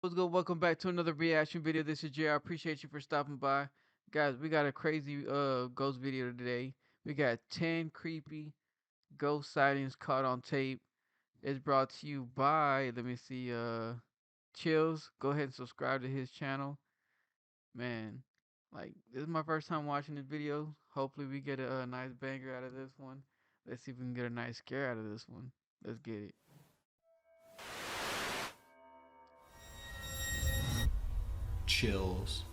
What's good? Welcome back to another reaction video. This is Jay. I appreciate you for stopping by. Guys, we got a crazy ghost video today. We got 10 creepy ghost sightings caught on tape. It's brought to you by, let me see, Chills. Go ahead and subscribe to his channel. Man, like, this is my first time watching this video. Hopefully we get a nice banger out of this one. Let's see if we can get a nice scare out of this one. Let's get it. Chills.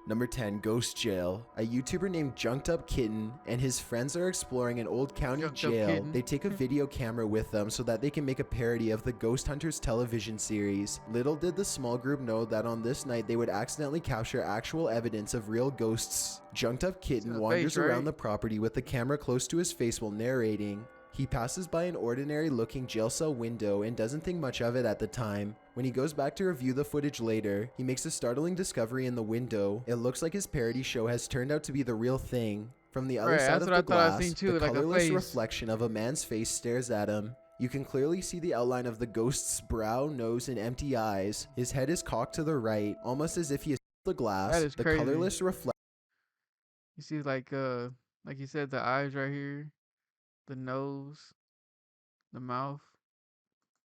Number 10, Ghost Jail. A YouTuber named Junked Up Kitten and his friends are exploring an old county Junked Up jail. Kitten. They take a video camera with them so that they can make a parody of the Ghost Hunters television series. Little did the small group know that on this night they would accidentally capture actual evidence of real ghosts. Junked Up Kitten wanders around the property with the camera close to his face while narrating. He passes by an ordinary looking jail cell window and doesn't think much of it at the time. When he goes back to review the footage later, he makes a startling discovery in the window. It looks like his parody show has turned out to be the real thing. From the other side of the glass, the colorless reflection of a man's face stares at him. You can clearly see the outline of the ghost's brow, nose, and empty eyes. His head is cocked to the right, almost as if he is the glass. That is the crazy. colorless reflection. You see, like you said, the eyes right here, the nose, the mouth.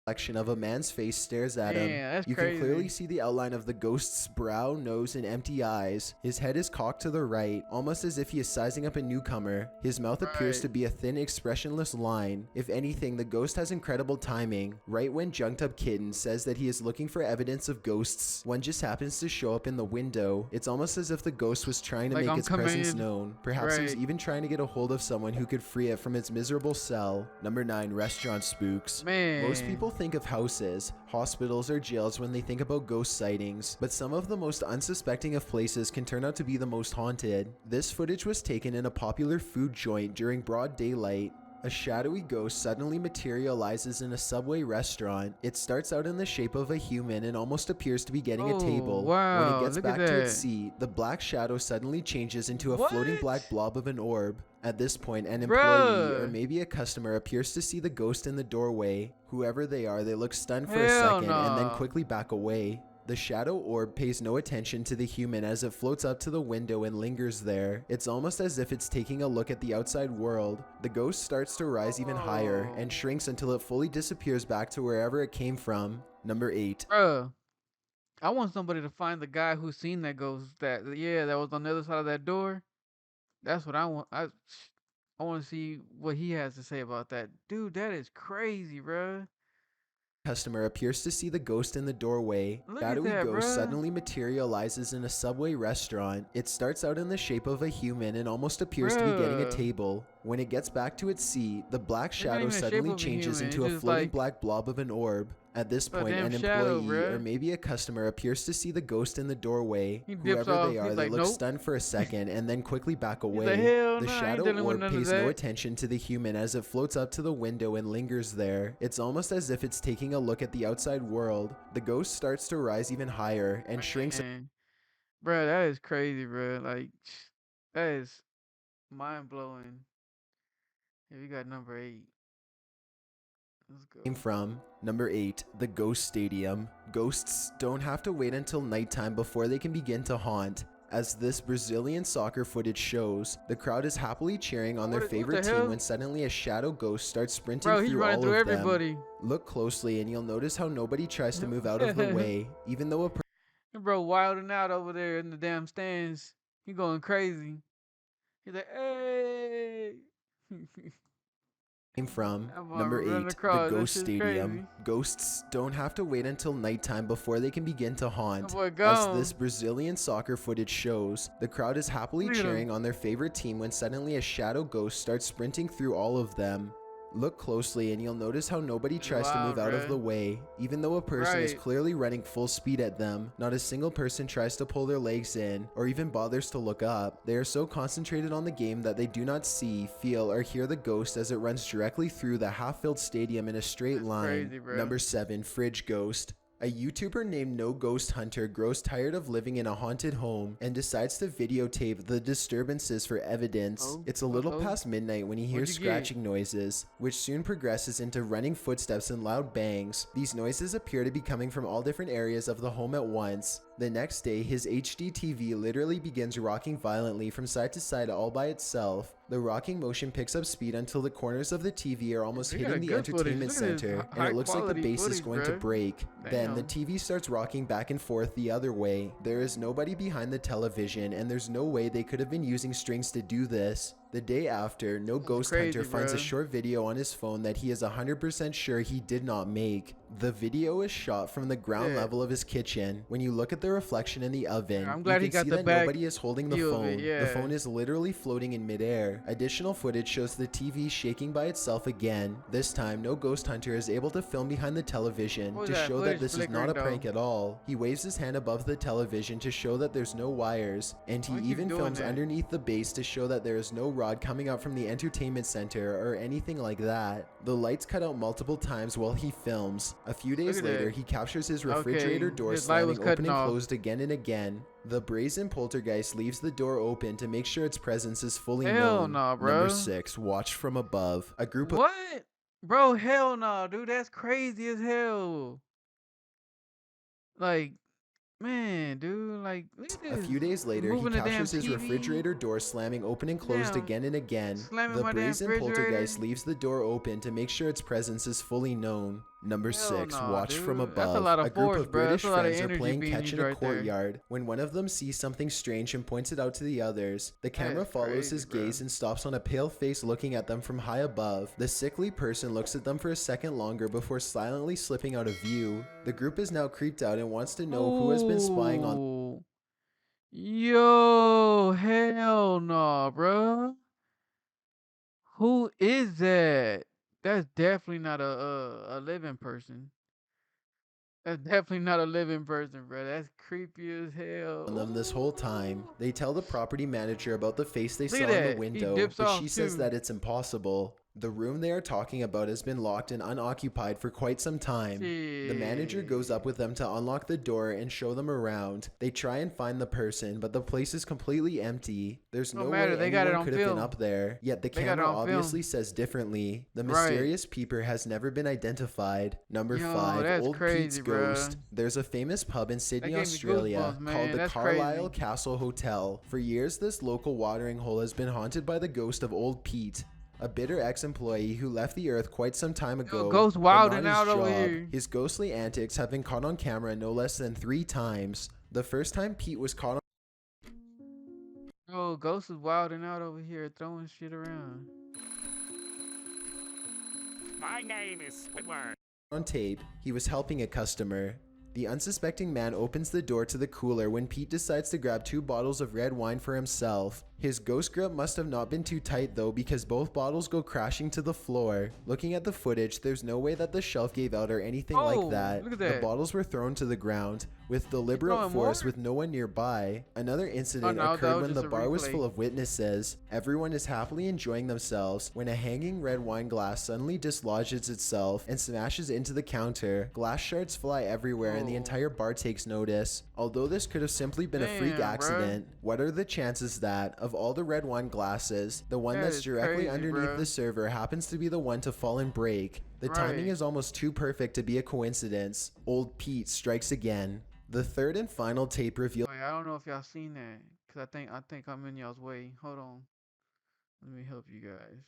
Reflection of a man's face stares at him. That's you crazy. can clearly see the outline of the ghost's brow, nose, and empty eyes. His head is cocked to the right, almost as if he is sizing up a newcomer. His mouth appears to be a thin, expressionless line. If anything, the ghost has incredible timing. Right when Junked Up Kitten says that he is looking for evidence of ghosts, one just happens to show up in the window. It's almost as if the ghost was trying to make its presence known. Perhaps he was even trying to get a hold of someone who could free it from its miserable cell. Number 9, Restaurant Spooks. Most people think of houses, hospitals, or jails when they think about ghost sightings, but some of the most unsuspecting of places can turn out to be the most haunted. This footage was taken in a popular food joint during broad daylight. A shadowy ghost suddenly materializes in a Subway restaurant. It starts out in the shape of a human and almost appears to be getting a table. Wow, when it gets back to its seat, the black shadow suddenly changes into a floating black blob of an orb. At this point, an employee or maybe a customer appears to see the ghost in the doorway. Whoever they are, they look stunned for a second and then quickly back away. The shadow orb pays no attention to the human as it floats up to the window and lingers there. It's almost as if it's taking a look at the outside world. The ghost starts to rise even higher and shrinks until it fully disappears back to wherever it came from. Number 8. Bruh, I want somebody to find the guy who seen that ghost that was on the other side of that door. That's what I want. I want to see what he has to say about that. Dude, that is crazy, bruh. Customer appears to see the ghost in the doorway. Shadowy ghost suddenly materializes in a Subway restaurant. It starts out in the shape of a human and almost appears to be getting a table. When it gets back to its seat, the black shadow suddenly changes into a floating black blob of an orb. At this point, an employee or maybe a customer appears to see the ghost in the doorway. Whoever they are, they look stunned for a second and then quickly back away. The shadow orb pays no attention to the human as it floats up to the window and lingers there. It's almost as if it's taking a look at the outside world. The ghost starts to rise even higher and shrinks. Bruh, that is crazy, bruh. Like, that is mind-blowing. Here we got number 8. Came from. Number 8, the Ghost Stadium. Ghosts don't have to wait until nighttime before they can begin to haunt. As this Brazilian soccer footage shows, the crowd is happily cheering on their favorite team when suddenly a shadow ghost starts sprinting through all of them. Look closely and you'll notice how nobody tries to move out of the way, even though a bro wilding out over there in the damn stands. He going crazy. He's like, hey. Came from. Number 8, the Ghost Stadium. Ghosts don't have to wait until nighttime before they can begin to haunt. As this Brazilian soccer footage shows, the crowd is happily cheering on their favorite team when suddenly a shadow ghost starts sprinting through all of them. Look closely and you'll notice how nobody tries to move out of the way. Even though a person is clearly running full speed at them, not a single person tries to pull their legs in or even bothers to look up. They are so concentrated on the game that they do not see, feel, or hear the ghost as it runs directly through the half-filled stadium in a straight line. Crazy, Number 7, Fridge Ghost. A YouTuber named No Ghost Hunter grows tired of living in a haunted home and decides to videotape the disturbances for evidence. Oh, It's a little uh-oh. past midnight when he What'd hears you get? scratching noises, which soon progresses into running footsteps and loud bangs. These noises appear to be coming from all different areas of the home at once. The next day, his HD TV literally begins rocking violently from side to side all by itself. The rocking motion picks up speed until the corners of the TV are almost They got hitting the good footage. entertainment Look at this center, and high it looks like the quality base is footage, going to bruh. break. Then the Damn. TV starts rocking back and forth the other way. There is nobody behind the television, and there's no way they could have been using strings to do this. The day after, No Ghost crazy, Hunter finds a bruh. short video on his phone that he is 100% sure he did not make. The video is shot from the ground Yeah. level of his kitchen. When you look at the reflection in the oven, I'm you glad can he got see the that back nobody is holding the view of phone. it, The yeah. phone is literally floating in midair. Additional footage shows the TV shaking by itself again. This time, No Ghost Hunter is able to film behind the television What was to that show that footage this is not a flickering, prank though? at all. He waves his hand above the television to show that there's no wires, and he Why you even doing films that? underneath the base to show that there is no rod coming out from the entertainment center or anything like that. The lights cut out multiple times while he films. A few days at later, that. he captures his refrigerator Okay, door his light was slamming open cutting and off. closed again and again. The brazen poltergeist leaves the door open to make sure its presence is fully Hell known. nah, bro. Number 6, watched from above. A group of What? Bro, hell no, dude. That's crazy as hell. Like, man, dude. Like, look at A this. few days later, he Moving the damn captures his TV. refrigerator door slamming open and closed Damn. again and again. Slamming The my damn brazen refrigerator. poltergeist leaves the door open to make sure its presence is fully known. Number Hell 6, nah, watched from dude. That's above. a lot of group force, of bro. That's British a lot of friends are energy playing being catch in used a right there. courtyard when one of them sees something strange and points it out to the others. The camera That's follows crazy, his bro. gaze and stops on a pale face looking at them from high above. The sickly person looks at them for a second longer before silently slipping out of view. The group is now creeped out and wants to know who has been spying on Ooh. Yo, hell no, bro. Who is that? That's definitely not a living person. That's definitely not a living person, bro. That's creepy as hell. them this whole time. They tell the property manager about the face they Look saw at in the that. He window, dips but off, she says too. that it's impossible. The room they are talking about has been locked and unoccupied for quite some time. The manager goes up with them to unlock the door and show them around. They try and find the person, but the place is completely empty. There's No no matter, way they got it anyone on could have been film. up there, yet the They got it camera on film. obviously says differently. The Right. mysterious peeper has never been identified. Number Yo, 5, that's Old crazy, Pete's bruh. Ghost. There's a famous pub in Sydney, gave me Australia goosebumps, man. called the That's Carlisle crazy. Castle Hotel. For years, this local watering hole has been haunted by the ghost of Old Pete, a bitter ex-employee who left the earth quite some time ago. Ghost but wilding not his out over job. here. His ghostly antics have been caught on camera no less than 3 times. The first time Pete was caught Oh, Ghost is wilding out over here, throwing shit around. My name is Squidward. on tape, he was helping a customer. The unsuspecting man opens the door to the cooler when Pete decides to grab 2 bottles of red wine for himself. His ghost grip must have not been too tight though, because both bottles go crashing to the floor. Looking at the footage, there's no way that the shelf gave out or anything Oh, like that. look at The that. bottles were thrown to the ground with deliberate throwing force more? with no one nearby. Another incident no, that occurred was when the just a bar was replay. full of witnesses. Everyone is happily enjoying themselves when a hanging red wine glass suddenly dislodges itself and smashes into the counter. Glass shards fly everywhere and the Oh. entire bar takes notice. Although this could have simply been a freak Damn, bruh. accident, what are the chances that, of all the red wine glasses, the one That that's is directly crazy, underneath bruh. the server happens to be the one to fall and break? The timing Right. is almost too perfect to be a coincidence. Old Pete strikes again. The third and final tape reveals Wait, I don't know if y'all seen that, cause I think I'm in y'all's way. Hold on, let me help you guys.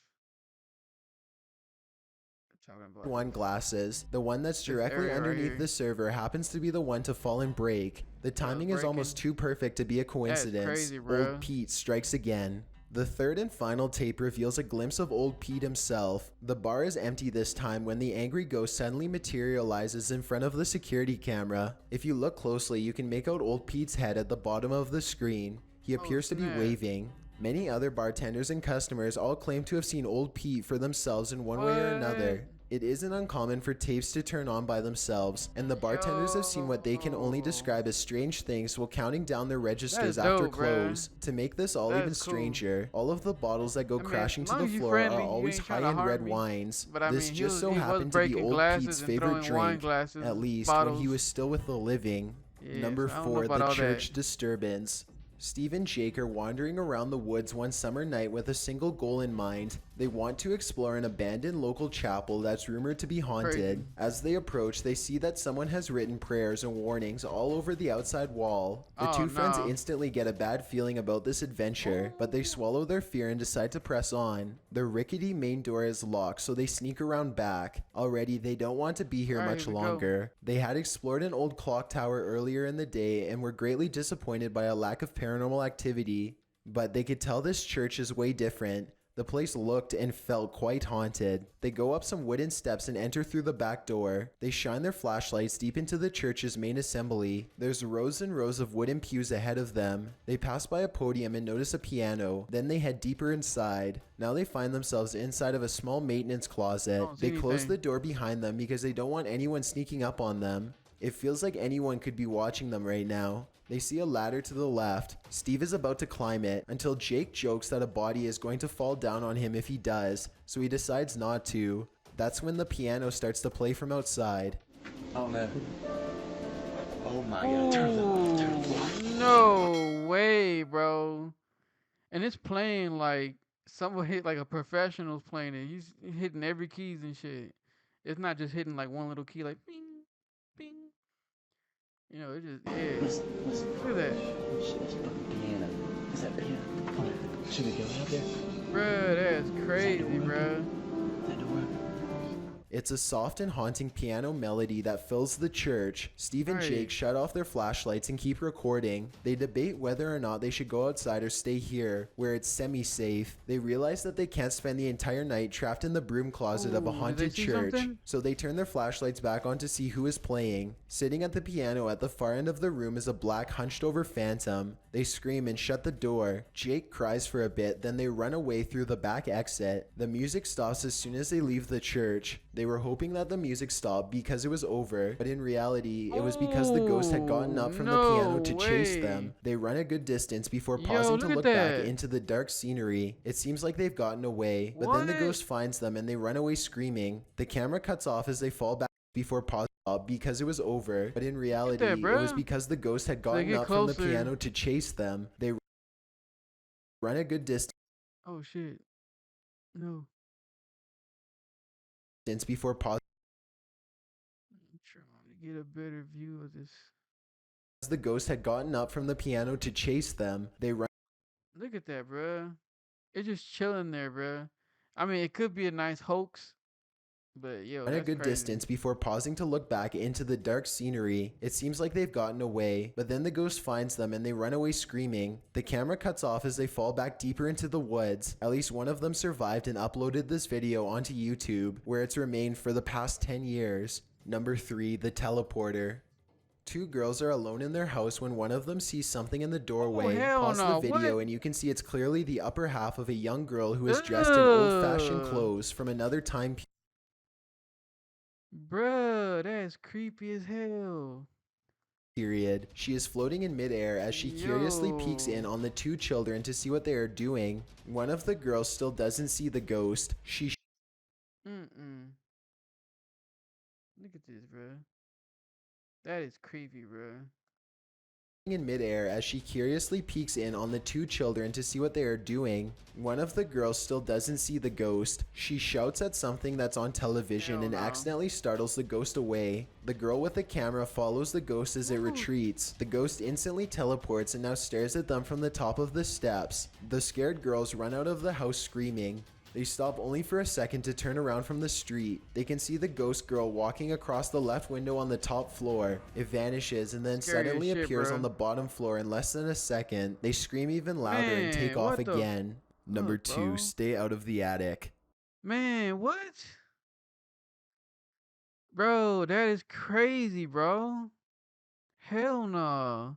Talking about wine glasses. The one that's This directly area right underneath here. the server happens to be the one to fall and break. The timing is almost too perfect to be a coincidence. crazy, bruh. Old Pete strikes again. The third and final tape reveals a glimpse of Old Pete himself. The bar is empty this time when the angry ghost suddenly materializes in front of the security camera. If you look closely, you can make out Old Pete's head at the bottom of the screen. He appears to be snap. waving. Many other bartenders and customers all claim to have seen Old Pete for themselves in one way or What? another. It isn't uncommon for tapes to turn on by themselves, and the bartenders have seen what they can only Yo, describe as strange things while counting down their that is registers after dope, bruh. close. To make this all That even is cool. stranger, all of the bottles that go I mean, crashing as to long the as you floor are friendly, you always ain't trying to high-end red harm me. wines. But I This mean, just so he was happened to be breaking old glasses Pete's and favorite throwing wine drink, glasses, at least when he bottles. was still with the living. Yeah, Number so I don't know 4, about the all that. church disturbance. Steve and Jake are wandering around the woods one summer night with a single goal in mind. They want to explore an abandoned local chapel that's rumored to be haunted. Crazy. As they approach, they see that someone has written prayers and warnings all over the outside wall. The Oh two friends no. instantly get a bad feeling about this adventure, but they swallow their fear and decide to press on. The rickety main door is locked, so they sneak around back. Already, they don't want to be here All right, much here we go. longer. They had explored an old clock tower earlier in the day and were greatly disappointed by a lack of paranormal activity. But they could tell this church is way different. The place looked and felt quite haunted. They go up some wooden steps and enter through the back door. They shine their flashlights deep into the church's main assembly. There's rows and rows of wooden pews ahead of them. They pass by a podium and notice a piano. Then they head deeper inside. Now they find themselves inside of a small maintenance closet. Don't see They close anything. the door behind them because they don't want anyone sneaking up on them. It feels like anyone could be watching them right now. They see a ladder to the left. Steve is about to climb it until Jake jokes that a body is going to fall down on him if he does, so he decides not to. That's when the piano starts to play from outside. Oh man. Oh my god, turn it off, turn it off. No way, bro. And it's playing like someone hit like a professional's playing it. He's hitting every keys and shit. It's not just hitting like one little key, like bing, bing. You know, it just yeah. Listen, listen. Look at that, Oh shit, that's a fucking piano. Is that piano? Come on. Should we go out there? bruh. That's crazy, bruh. That door. It's a soft and haunting piano melody that fills the church. Steve and Right. Jake shut off their flashlights and keep recording. They debate whether or not they should go outside or stay here, where it's semi-safe. They realize that they can't spend the entire night trapped in the broom closet of a Ooh, did they haunted see church. something? So they turn their flashlights back on to see who is playing. Sitting at the piano at the far end of the room is a black hunched over phantom. They scream and shut the door. Jake cries for a bit, then they run away through the back exit. The music stops as soon as they leave the church. They were hoping that the music stopped because it was over, but in reality, it was because the ghost had gotten up from the piano to chase them. They run a good distance before pausing to look at look back that. into the dark scenery. It seems like they've gotten away, but then the What? ghost finds them and they run away screaming. The camera cuts off as they fall back before pausing because it was over, but in reality, it was bruh. because the ghost had They gotten get up from the closer. piano to chase them. They run a good distance Oh shit. No. before pausing. I'm trying to get a better view of this. As the ghost had gotten up from the piano to chase them, they run Look at that, bruh. It's just chilling there, bruh. I mean, it could be a nice hoax, but yo, a that's good crazy. distance before pausing to look back into the dark scenery. It seems like they've gotten away, but then the ghost finds them and they run away screaming. The camera cuts off as they fall back deeper into the woods. At least one of them survived and uploaded this video onto YouTube, where it's remained for the past 10 years. Number 3, the teleporter. Two girls are alone in their house when one of them sees something in the doorway. hell Pause no, the video what? and you can see it's clearly the upper half of a young girl who is dressed in old-fashioned Ugh. clothes from another time Bruh, that's creepy as hell. period. She is floating in midair as she curiously peeks in Yo. on the two children to see what they are doing. One of the girls still doesn't see the ghost. She Mm-mm. Look at this, bruh. That is creepy, bruh. in midair as she curiously peeks in on the two children to see what they are doing. One of the girls still doesn't see the ghost. She shouts at something that's on television Hell and no. accidentally startles the ghost away. The girl with the camera follows the ghost as it retreats. The ghost instantly teleports and now stares at them from the top of the steps. The scared girls run out of the house screaming. They stop only for a second to turn around from the street. They can see the ghost girl walking across the left window on the top floor. It vanishes and then Scary as suddenly shit, appears bro. on the bottom floor in less than a second. They scream even louder and take Man, off what the again. Number fuck, 2, bro? stay out of the attic. Man, what? Bro, that is crazy, bro. Hell no.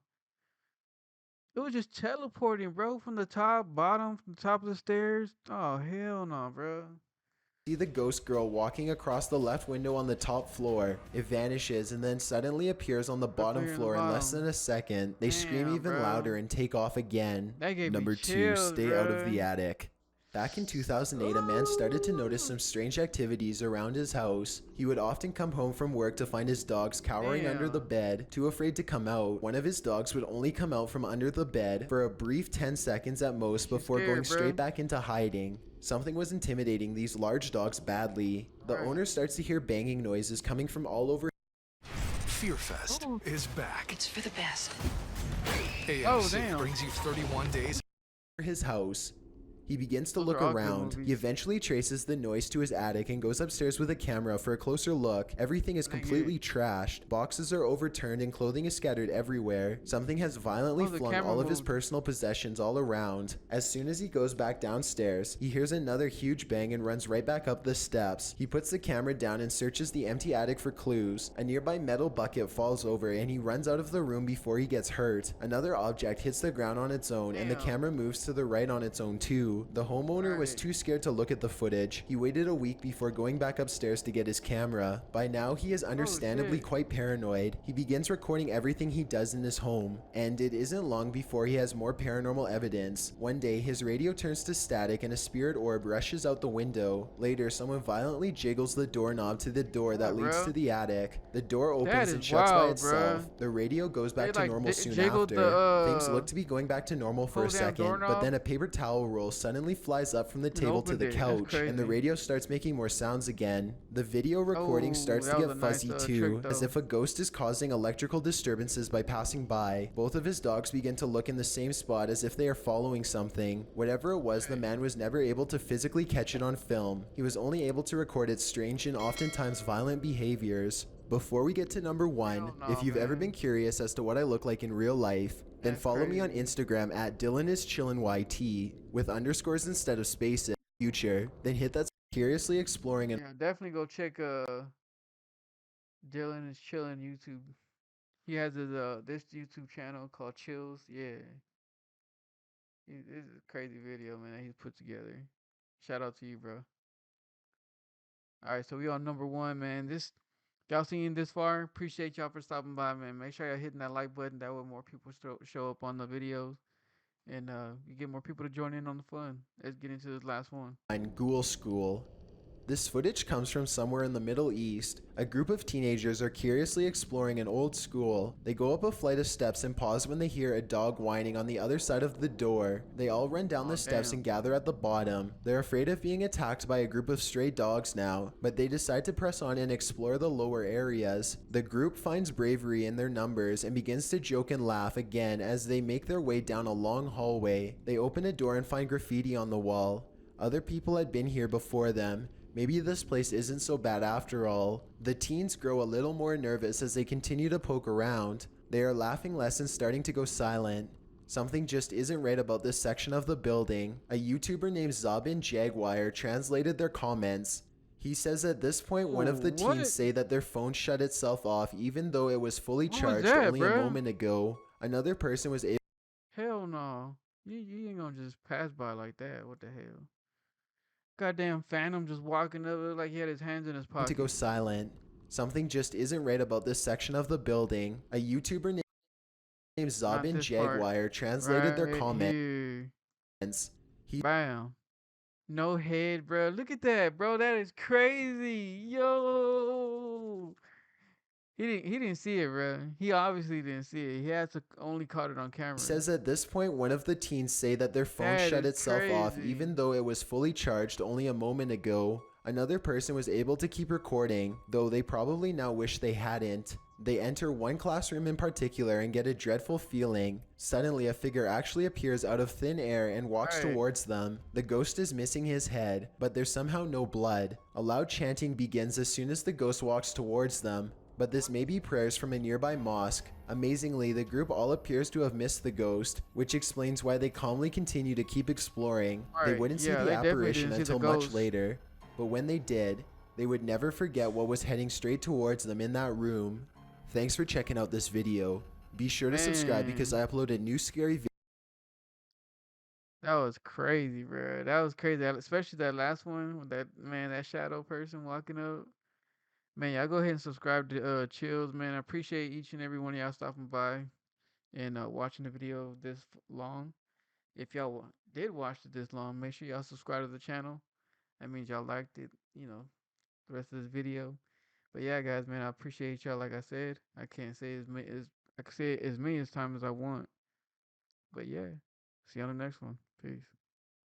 It was just teleporting, bro, from the top, bottom, from the top of the stairs. Oh, hell no, bro. see the ghost girl walking across the left window on the top floor. It vanishes and then suddenly appears on the bottom here in the floor in less bottom. than a second. They scream Damn, even bro. louder and take off again. That gave me Number 2, chills, stay out of the bruh. attic. Back in 2008, a man started to notice some strange activities around his house. He would often come home from work to find his dogs cowering under the Damn. bed, too afraid to come out. One of his dogs would only come out from under the bed for a brief 10 seconds at most before scared, going straight bro. back into hiding. Something was intimidating these large dogs badly. The Right. owner starts to hear banging noises coming from all over Fearfest is back. It's for the best. AMC damn. brings you 31 days. his house. He begins to Those look are all good around. He movies. eventually traces the noise to his attic and goes upstairs with a camera for a closer look. Everything is Dang it. completely trashed. Boxes are overturned and clothing is scattered everywhere. Something has violently Oh, the flung camera all of his moved. personal possessions all around. As soon as he goes back downstairs, he hears another huge bang and runs right back up the steps. He puts the camera down and searches the empty attic for clues. A nearby metal bucket falls over and he runs out of the room before he gets hurt. Another object hits the ground on its own and the Damn. camera moves to the right on its own too. The homeowner was Right. too scared to look at the footage. He waited a week before going back upstairs to get his camera. By now, he is understandably shit. quite paranoid. He begins recording everything he does in his home, and it isn't long before he has more paranormal evidence. One day, his radio turns to static and a spirit orb rushes out the window. Later, someone violently jiggles the doorknob to the door that Yeah, leads bro. to the attic. The door opens That and is shuts by wild, itself. bro. The radio goes back They, to like, normal soon jiggled after. the, Things look to be going back to normal for a whole damn second, but doorknob? then a paper towel roll suddenly flies up from the table to opened the it. That's couch, and the crazy. radio starts making more sounds again. The video recording Oh, starts to that was get a nice, fuzzy trick, too, as though. if a ghost is causing electrical disturbances by passing by. Both of his dogs begin to look in the same spot as if they are following something. Whatever it was, the man was never able to physically catch it on film. He was only able to record its strange and oftentimes violent behaviors. Before we get to number 1, Hell no, if you've ever man. been curious as to what I look like in real life, then That's follow me on crazy. Instagram at DylanIsChillinYT with underscores instead of spaces. Future, then hit that curiously exploring and Yeah, definitely go check Dylan is chilling YouTube. He has his this YouTube channel called Chills. Yeah, this is a crazy video, man, that he's put together. Shout out to you, bro. All right, so we on number 1, man. This y'all seen this far? Appreciate y'all for stopping by, man. Make sure y'all hitting that like button. That way more people show up on the videos, and you get more people to join in on the fun. Let's get into this last one. Ghoul School. This footage comes from somewhere in the Middle East. A group of teenagers are curiously exploring an old school. They go up a flight of steps and pause when they hear a dog whining on the other side of the door. They all run down Aw, the steps damn. and gather at the bottom. They're afraid of being attacked by a group of stray dogs now, but they decide to press on and explore the lower areas. The group finds bravery in their numbers and begins to joke and laugh again as they make their way down a long hallway. They open a door and find graffiti on the wall. Other people had been here before them. Maybe this place isn't so bad after all. The teens grow a little more nervous as they continue to poke around. They are laughing less and starting to go silent. Something just isn't right about this section of the building. A YouTuber named Zabin Jaguar translated their comments. He says at this point one of the What? teens say that their phone shut itself off even though it was fully What was charged that, only a bruh? moment ago. Another person was able Hell no. You ain't gonna just pass by like that. What the hell? Goddamn Phantom just walking up looked like he had his hands in his to pocket. go silent. Something just isn't right about this section of the building. A YouTuber named Not Zabin this part. Jaguar translated their Right comments. here. He Bam. No head, bro. Look at that, bro. That is crazy. Yo. He didn't see it, bro. He obviously didn't see it. He had to only caught it on camera. says at this point one of the teens say that their phone That shut is itself off crazy. even though it was fully charged only a moment ago. Another person was able to keep recording, though they probably now wish they hadn't. They enter one classroom in particular and get a dreadful feeling. Suddenly, a figure actually appears out of thin air and walks Right. towards them. The ghost is missing his head, but there's somehow no blood. A loud chanting begins as soon as the ghost walks towards them, but this may be prayers from a nearby mosque. Amazingly, the group all appears to have missed the ghost, which explains why they calmly continue to keep exploring. They Right, wouldn't see yeah, the they definitely apparition didn't see the until much ghost. later, but when they did, they would never forget what was heading straight towards them in that room. Thanks for checking out this video. Be sure to subscribe Man. because I upload a new scary video That was crazy, bro. That was crazy. Especially that last one with that man, that shadow person walking up. Man, y'all go ahead and subscribe to Chills, man. I appreciate each and every one of y'all stopping by and watching the video this long. If y'all did watch it this long, make sure y'all subscribe to the channel. That means y'all liked it, the rest of this video. But yeah, guys, man, I appreciate y'all. Like I said, I can't say I can say it as many as time as I want. But yeah, see you on the next one. Peace.